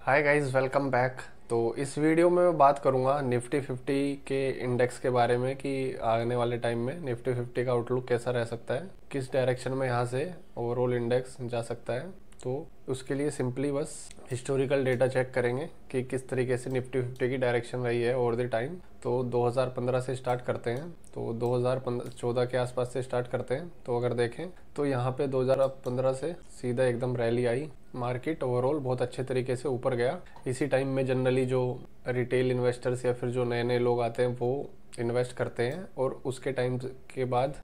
Hi guys, welcome back. तो इस video में मैं बात करूंगा निफ्टी 50 के इंडेक्स के बारे में कि आने वाले टाइम में निफ्टी 50 का आउटलुक कैसा रह सकता है, किस डायरेक्शन में यहाँ से ओवरऑल इंडेक्स जा सकता है। तो उसके लिए सिंपली बस हिस्टोरिकल डेटा चेक करेंगे कि किस तरीके से निफ्टी 50 की डायरेक्शन रही है ओवर द टाइम। तो 2015 से स्टार्ट करते हैं, तो 2014 के आसपास से स्टार्ट करते हैं। तो अगर देखें तो यहाँ पे 2015 से सीधा एकदम रैली आई, मार्केट ओवरऑल बहुत अच्छे तरीके से ऊपर गया। इसी टाइम में जनरली जो रिटेल इन्वेस्टर्स या फिर जो नए नए लोग आते हैं वो इन्वेस्ट करते हैं, और उसके टाइम के बाद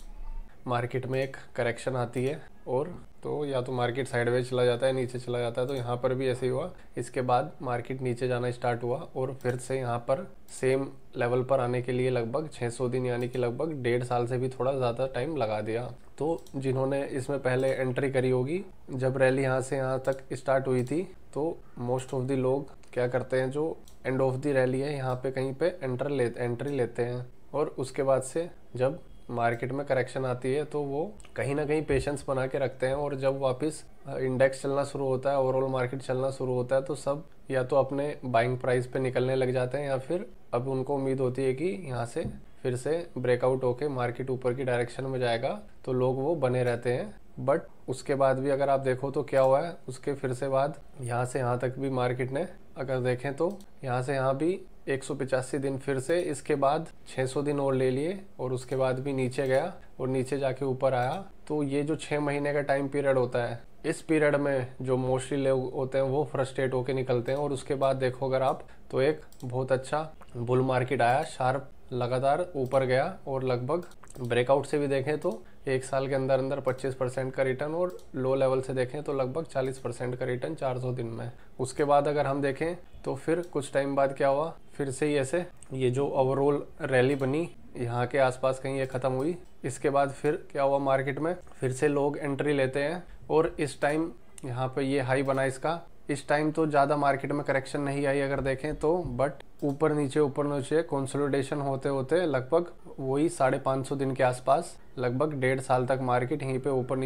मार्केट में एक करेक्शन आती है, और तो या तो मार्केट साइडवेज चला जाता है, नीचे चला जाता है। तो यहाँ पर भी ऐसे ही हुआ। इसके बाद मार्केट नीचे जाना स्टार्ट हुआ और फिर से यहाँ पर सेम लेवल पर आने के लिए लगभग 600 दिन यानी कि लगभग 1.5 साल से भी थोड़ा ज़्यादा टाइम लगा दिया। तो जिन्होंने इसमें पहले एंट्री करी होगी, जब रैली यहाँ से यहाँ तक स्टार्ट हुई थी, तो मोस्ट ऑफ द लोग क्या करते हैं, जो एंड ऑफ द रैली है यहाँ पे कहीं पे एंट्री लेते हैं, और उसके बाद से जब मार्केट में करेक्शन आती है तो वो कहीं ना कहीं पेशेंस बना के रखते हैं। और जब वापस इंडेक्स चलना शुरू होता है, ओवरऑल मार्केट चलना शुरू होता है, तो सब या तो अपने बाइंग प्राइस पे निकलने लग जाते हैं, या फिर अब उनको उम्मीद होती है कि यहाँ से फिर से ब्रेकआउट होके मार्केट ऊपर की डायरेक्शन में जाएगा, तो लोग वो बने रहते हैं। बट उसके बाद भी अगर आप देखो तो क्या हुआ है, उसके फिर से बाद यहाँ से यहाँ तक भी मार्केट ने अगर देखें तो यहाँ से यहाँ भी 185 दिन, फिर से इसके बाद 600 दिन और ले लिए, और उसके बाद भी नीचे गया और नीचे जाके ऊपर आया। तो ये जो 6 महीने का टाइम पीरियड होता है, इस पीरियड में जो मोस्टली लोग होते हैं वो फ्रस्ट्रेट होके निकलते हैं। और उसके बाद देखो अगर आप तो एक बहुत अच्छा बुल मार्केट आया, शार्प लगातार ऊपर गया, और लगभग ब्रेकआउट से भी देखें तो एक साल के अंदर अंदर 25% का रिटर्न, और लो लेवल से देखें तो लगभग 40% का रिटर्न 400 दिन में। उसके बाद अगर हम देखें तो फिर कुछ टाइम बाद क्या हुआ, फिर से ही ऐसे ये जो ओवरऑल रैली बनी यहाँ के आसपास कहीं ये ख़त्म हुई। इसके बाद फिर क्या हुआ, मार्केट में फिर से लोग एंट्री लेते हैं, और इस टाइम यहाँ पे ये हाई बना इसका। इस टाइम तो ज़्यादा मार्केट में करेक्शन नहीं आई अगर देखें तो, बट ऊपर नीचे कंसोलिडेशन होते होते लगभग वही 550 दिन के आसपास लगभग 1.5 साल तक मार्केट यहीं पे ऊपर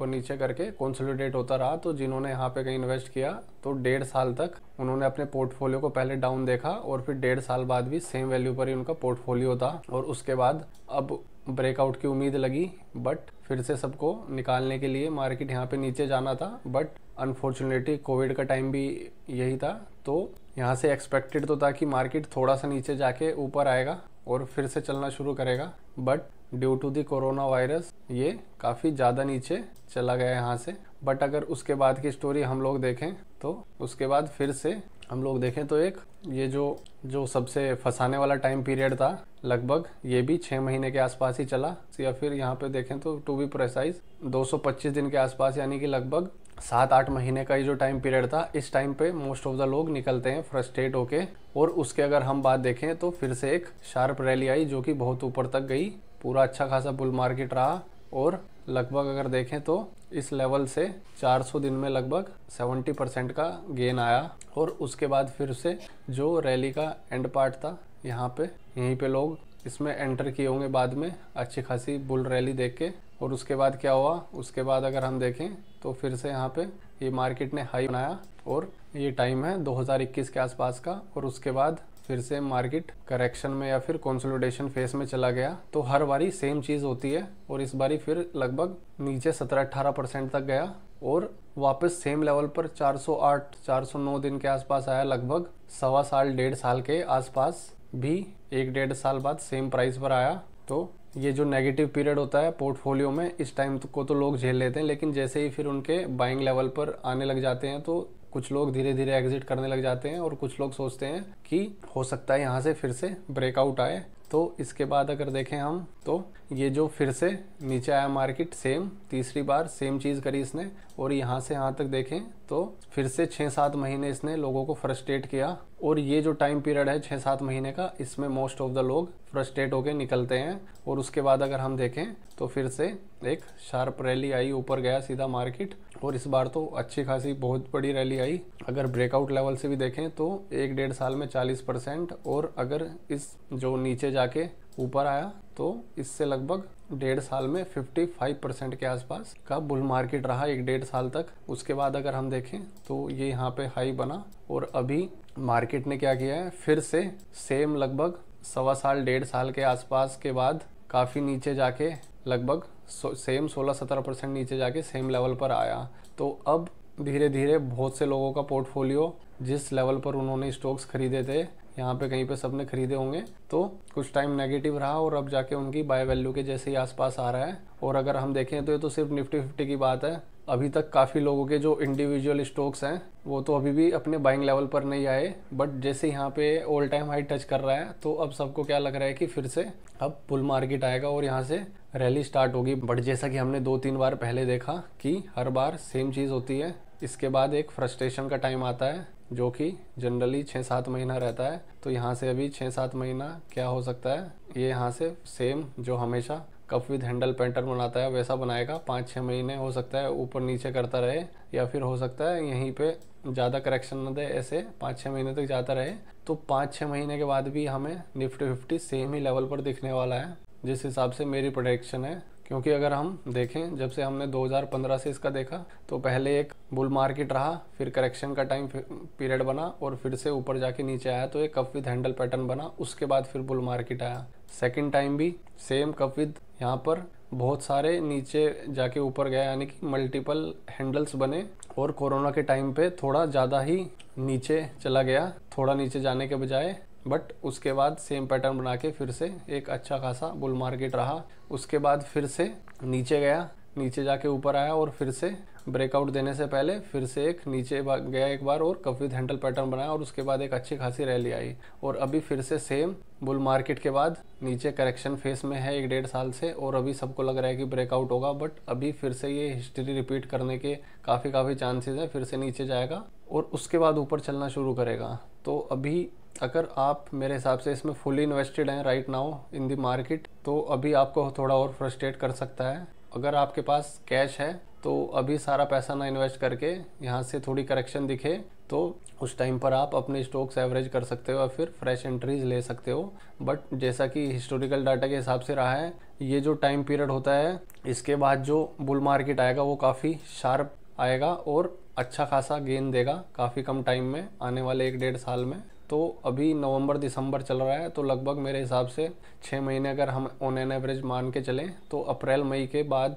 नीचे करके कंसोलिडेट होता रहा। तो जिन्होंने यहाँ पे कहीं इन्वेस्ट किया तो 1.5 साल तक उन्होंने अपने पोर्टफोलियो को पहले डाउन देखा, और फिर 1.5 साल बाद भी सेम वैल्यू पर ही उनका पोर्टफोलियो था। और उसके बाद अब ब्रेकआउट की उम्मीद लगी, बट फिर से सबको निकालने के लिए मार्केट यहाँ पे नीचे जाना था। बट अनफॉर्चुनेटली कोविड का टाइम भी यही था, तो यहाँ से एक्सपेक्टेड तो था कि मार्केट थोड़ा सा नीचे जाके ऊपर आएगा और फिर से चलना शुरू करेगा। But due to the corona virus ये काफ़ी ज़्यादा नीचे चला गया यहाँ से। बट अगर उसके बाद की स्टोरी हम लोग देखें तो उसके बाद फिर से हम लोग देखें तो एक ये जो सबसे फंसाने वाला टाइम पीरियड था, लगभग ये भी 6 महीने के आसपास ही चला, या फिर यहाँ पे देखें तो टू बी प्रेसाइज 225 दिन के आसपास, यानी कि लगभग 7-8 महीने का ये जो टाइम पीरियड था। इस टाइम पे मोस्ट ऑफ द लोग निकलते हैं फ्रस्ट्रेट होके, और उसके अगर हम बात देखें तो फिर से एक शार्प रैली आई जो कि बहुत ऊपर तक गई, पूरा अच्छा खासा बुल मार्केट रहा, और लगभग अगर देखें तो इस लेवल से 400 दिन में लगभग 70% का गेन आया। और उसके बाद फिर से जो रैली का एंड पार्ट था यहाँ पे, यहीं पे लोग इसमें एंटर किए होंगे बाद में अच्छी खासी बुल रैली देख के। और उसके बाद क्या हुआ, उसके बाद अगर हम देखें तो फिर से यहाँ पे ये मार्केट ने हाई बनाया, और ये टाइम है 2021 के आसपास का। और उसके बाद फिर से मार्केट करेक्शन में या फिर कंसोलिडेशन फेस में चला गया। तो हर बारी सेम चीज़ होती है, और इस बारी फिर लगभग नीचे 17-18% तक गया, और वापस सेम लेवल पर 408-409 दिन के आसपास आया, लगभग 1.25 साल के आसपास भी 1-1.5 साल बाद सेम प्राइस पर आया। तो ये जो नेगेटिव पीरियड होता है पोर्टफोलियो में, इस टाइम को तो लोग झेल लेते हैं, लेकिन जैसे ही फिर उनके बाइंग लेवल पर आने लग जाते हैं तो कुछ लोग धीरे धीरे एग्जिट करने लग जाते हैं, और कुछ लोग सोचते हैं कि हो सकता है यहाँ से फिर से ब्रेकआउट आए। तो इसके बाद अगर देखें हम तो ये जो फिर से नीचे आया मार्केट, सेम तीसरी बार सेम चीज़ करी इसने, और यहाँ से यहाँ तक देखें तो फिर से 6-7 महीने इसने लोगों को फ्रस्ट्रेट किया। और ये जो टाइम पीरियड है 6-7 महीने का, इसमें मोस्ट ऑफ द लोग फ्रस्ट्रेट होकर निकलते हैं। और उसके बाद अगर हम देखें तो फिर से एक शार्प रैली आई, ऊपर गया सीधा मार्केट, और इस बार तो अच्छी खासी बहुत बड़ी रैली आई। अगर ब्रेकआउट लेवल से भी देखें तो 1-1.5 साल में 40%, और अगर इस जो नीचे जाके ऊपर आया तो इससे लगभग 1.5 साल में 55% के आसपास का बुल मार्केट रहा 1-1.5 साल तक। उसके बाद अगर हम देखें तो ये यहाँ पे हाई बना, और अभी मार्केट ने क्या किया है, फिर से सेम लगभग 1.25 साल 1.5 साल के आसपास के बाद काफ़ी नीचे जाके लगभग सेम 16-17% नीचे जाके सेम लेवल पर आया। तो अब धीरे धीरे बहुत से लोगों का पोर्टफोलियो जिस लेवल पर उन्होंने स्टॉक्स खरीदे थे, यहाँ पे कहीं पे सबने खरीदे होंगे, तो कुछ टाइम नेगेटिव रहा और अब जाके उनकी बाय वैल्यू के जैसे ही आसपास आ रहा है। और अगर हम देखें तो ये तो सिर्फ निफ्टी 50 की बात है। अभी तक काफ़ी लोगों के जो इंडिविजुअल स्टॉक्स हैं वो तो अभी भी अपने बाइंग लेवल पर नहीं आए, बट जैसे यहाँ पे ऑल टाइम हाई टच कर रहा है तो अब सबको क्या लग रहा है कि फिर से अब बुल मार्केट आएगा और यहाँ से रैली स्टार्ट होगी। बट जैसा कि हमने 2-3 बार पहले देखा कि हर बार सेम चीज़ होती है, इसके बाद एक फ्रस्ट्रेशन का टाइम आता है जो कि जनरली 6-7 महीना रहता है। तो यहाँ से अभी 6-7 महीना क्या हो सकता है, ये यहाँ से सेम जो हमेशा कप विद हैंडल पैटर्न बनाता है वैसा बनाएगा। 5-6 महीने हो सकता है ऊपर नीचे करता रहे, या फिर हो सकता है यहीं पे ज़्यादा करेक्शन न दे, ऐसे 5-6 महीने तक जाता रहे। तो 5-6 महीने के बाद भी हमें निफ्टी 50 सेम ही लेवल पर दिखने वाला है, जिस हिसाब से मेरी प्रोडिक्शन है। क्योंकि अगर हम देखें जब से हमने 2015 से इसका देखा तो पहले एक बुल मार्केट रहा, फिर करेक्शन का टाइम पीरियड बना और फिर से ऊपर जाके नीचे आया तो एक कप विद हैंडल पैटर्न बना, उसके बाद फिर बुल मार्केट आया। सेकंड टाइम भी सेम कप विद, यहाँ पर बहुत सारे नीचे जाके ऊपर गया, यानी कि मल्टीपल हैंडल्स बने, और कोरोना के टाइम पे थोड़ा ज़्यादा ही नीचे चला गया, थोड़ा नीचे जाने के बजाय, बट उसके बाद सेम पैटर्न बना के फिर से एक अच्छा खासा बुल मार्केट रहा। उसके बाद फिर से नीचे गया, नीचे जाके ऊपर आया और फिर से ब्रेकआउट देने से पहले फिर से एक नीचे गया एक बार और कप विद हैंडल पैटर्न बनाया, और उसके बाद एक अच्छी खासी रैली आई। और अभी फिर से सेम बुल मार्केट के बाद नीचे करेक्शन फेस में है 1-1.5 साल से, और अभी सबको लग रहा है कि ब्रेकआउट होगा, बट अभी फिर से ये हिस्ट्री रिपीट करने के काफ़ी चांसेस है, फिर से नीचे जाएगा और उसके बाद ऊपर चलना शुरू करेगा। तो अभी अगर आप मेरे हिसाब से इसमें फुली इन्वेस्टेड हैं right now in the market, तो अभी आपको थोड़ा और फ्रस्ट्रेट कर सकता है। अगर आपके पास कैश है तो अभी सारा पैसा ना इन्वेस्ट करके यहाँ से थोड़ी करेक्शन दिखे तो उस टाइम पर आप अपने स्टॉक्स एवरेज कर सकते हो या फिर फ्रेश एंट्रीज ले सकते हो। बट जैसा कि हिस्टोरिकल डाटा के हिसाब से रहा है, ये जो टाइम पीरियड होता है इसके बाद जो बुल मार्केट आएगा वो काफ़ी शार्प आएगा और अच्छा खासा गेन देगा काफ़ी कम टाइम में, आने वाले 1-1.5 साल में। तो अभी नवंबर दिसंबर चल रहा है, तो लगभग मेरे हिसाब से 6 महीने अगर हम ऑन एन एवरेज मान के चलें तो अप्रैल मई के बाद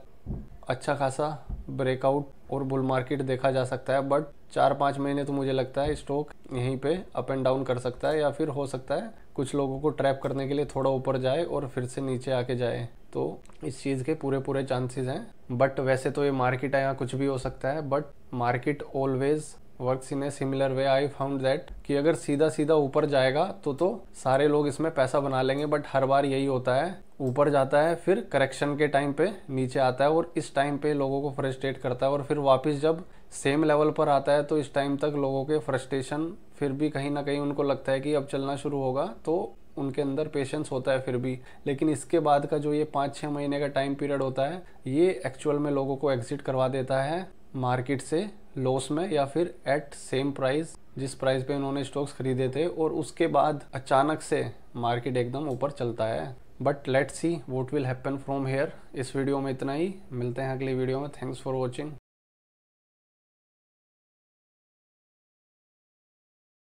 अच्छा खासा ब्रेकआउट और बुल मार्केट देखा जा सकता है। बट 4-5 महीने तो मुझे लगता है स्टॉक यहीं पे अप एंड डाउन कर सकता है, या फिर हो सकता है कुछ लोगों को ट्रैप करने के लिए थोड़ा ऊपर जाए और फिर से नीचे आके जाए। तो इस चीज़ के पूरे चांसेस हैं। बट वैसे तो ये मार्केट है, यहाँ कुछ भी हो सकता है, but market always works in a similar way. I found that कि अगर सीधा सीधा ऊपर जाएगा तो सारे लोग इसमें पैसा बना लेंगे, बट हर बार यही होता है, ऊपर जाता है फिर करेक्शन के टाइम पे नीचे आता है और इस टाइम पे लोगों को फ्रस्ट्रेट करता है, और फिर वापस जब सेम लेवल पर आता है तो इस टाइम तक लोगों के फ्रस्ट्रेशन फिर भी कहीं ना कहीं उनको लगता है कि अब चलना शुरू होगा, तो उनके अंदर पेशेंस होता है फिर भी। लेकिन इसके बाद का जो ये 5-6 महीने का टाइम पीरियड होता है, ये एक्चुअल में लोगों को एग्जिट करवा देता है मार्केट से लॉस में, या फिर एट सेम प्राइस जिस प्राइस पे उन्होंने स्टॉक्स खरीदे थे, और उसके बाद अचानक से मार्केट एकदम ऊपर चलता है। But let's see what will happen from here. इस वीडियो में इतना ही, मिलते हैं अगली वीडियो में। Thanks for watching.